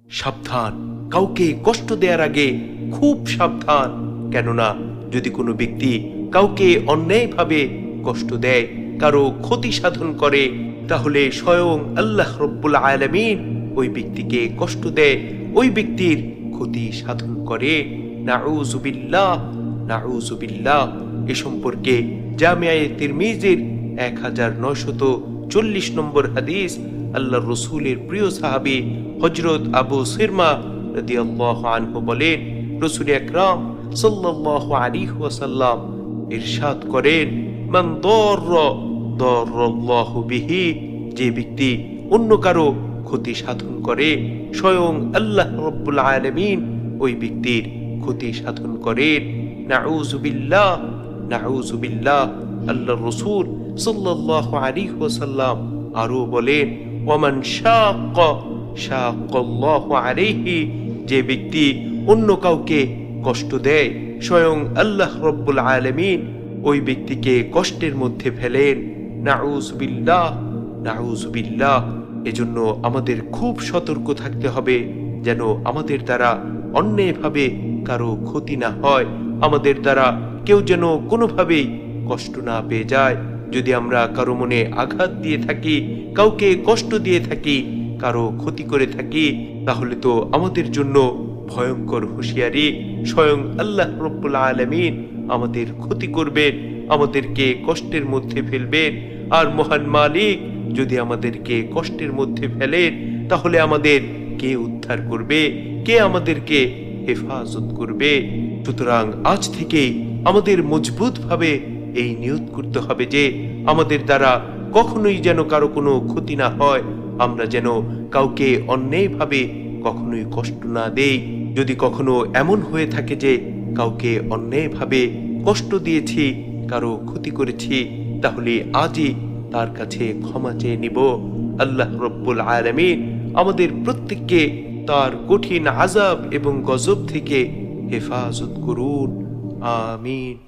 সাবধান, কাউকে কষ্ট দেওয়ার আগে খুব সাবধান। কেননা যদি কোনো ব্যক্তি কাউকে অন্যায়ভাবে কষ্ট দেয়, কারো ক্ষতি সাধন করে, তাহলে স্বয়ং আল্লাহ রব্বুল আলামিন ওই ব্যক্তিকে কষ্ট দেয়, ওই ব্যক্তির ক্ষতি সাধন করে। নাউযুবিল্লাহ, নাউযুবিল্লাহ। এ সম্পর্কে জামিআয়ে তিরমিজির 1940 নম্বর হাদিস, আল্লাহর রাসূলের প্রিয় সাহাবী হযরত আবু সিরমা রাদিয়াল্লাহু আনহু বলেন, রাসূল আকরাম সাল্লাল্লাহু আলাইহি ওয়াসাল্লাম ইরশাদ করেন, মান দারাল্লাহু বিহি, যে ব্যক্তি অন্য কারো ক্ষতি সাধন করে, স্বয়ং আল্লাহ রাব্বুল আলামিন ওই ব্যক্তির ক্ষতি সাধন করেন। নাউযুবিল্লাহ, নাউযুবিল্লাহ। আল্লাহর রাসূল সাল্লাল্লাহু আলাইহি ওয়াসাল্লাম আরো বলেন, ওয়ামান শাক্কাল্লাহু আলাইহি, যে ব্যক্তি অন্য কাউকে কষ্ট দেয়, স্বয়ং আল্লাহ রাব্বুল আলামিন ওই ব্যক্তিকে কষ্টের মধ্যে ফেলেন। নাউযুবিল্লাহ, নাউযুবিল্লাহ। এজন্য আমাদের খুব সতর্ক থাকতে হবে যেন আমাদের দ্বারা অন্যায়ভাবে কারো ক্ষতি না হয়, আমাদের দ্বারা কেউ যেন কোনোভাবেই কষ্ট না পেয়ে যায়। যদি আমরা কারো মনে আঘাত দিয়ে থাকি, কাউকে কষ্ট দিয়ে থাকি, কারো ক্ষতি করে থাকি, তাহলে তো আমাদের জন্য ভয়ঙ্কর হুঁশিয়ারি। স্বয়ং আল্লাহ রাব্বুল আলামিন আমাদের ক্ষতি করবেন, আমাদেরকে কষ্টের মধ্যে ফেলবেন। আর মহান মালিক যদি আমাদেরকে কষ্টের মধ্যে ফেলেন, তাহলে আমাদের কে উদ্ধার করবে, কে আমাদেরকে হেফাজত করবে? সুতরাং আজ থেকেই আমাদের মজবুতভাবে এই নিয়ত করতে হবে যে আমাদের দ্বারা কখনোই যেন কারো কোনো ক্ষতি না হয়, আমরা যেন কাউকে অন্যায়ভাবে কখনোই কষ্ট না দেই। যদি কখনো এমন হয়ে থাকে যে কাউকে অন্যায়ভাবে কষ্ট দিয়েছি, কারো ক্ষতি করেছি, তাহলে আজই তার কাছে ক্ষমা চেয়ে নিব। আল্লাহ রব্বুল আলামিন আমাদের প্রত্যেককে তার কঠিন আযাব এবং গজব থেকে হেফাজত করুন। আমিন।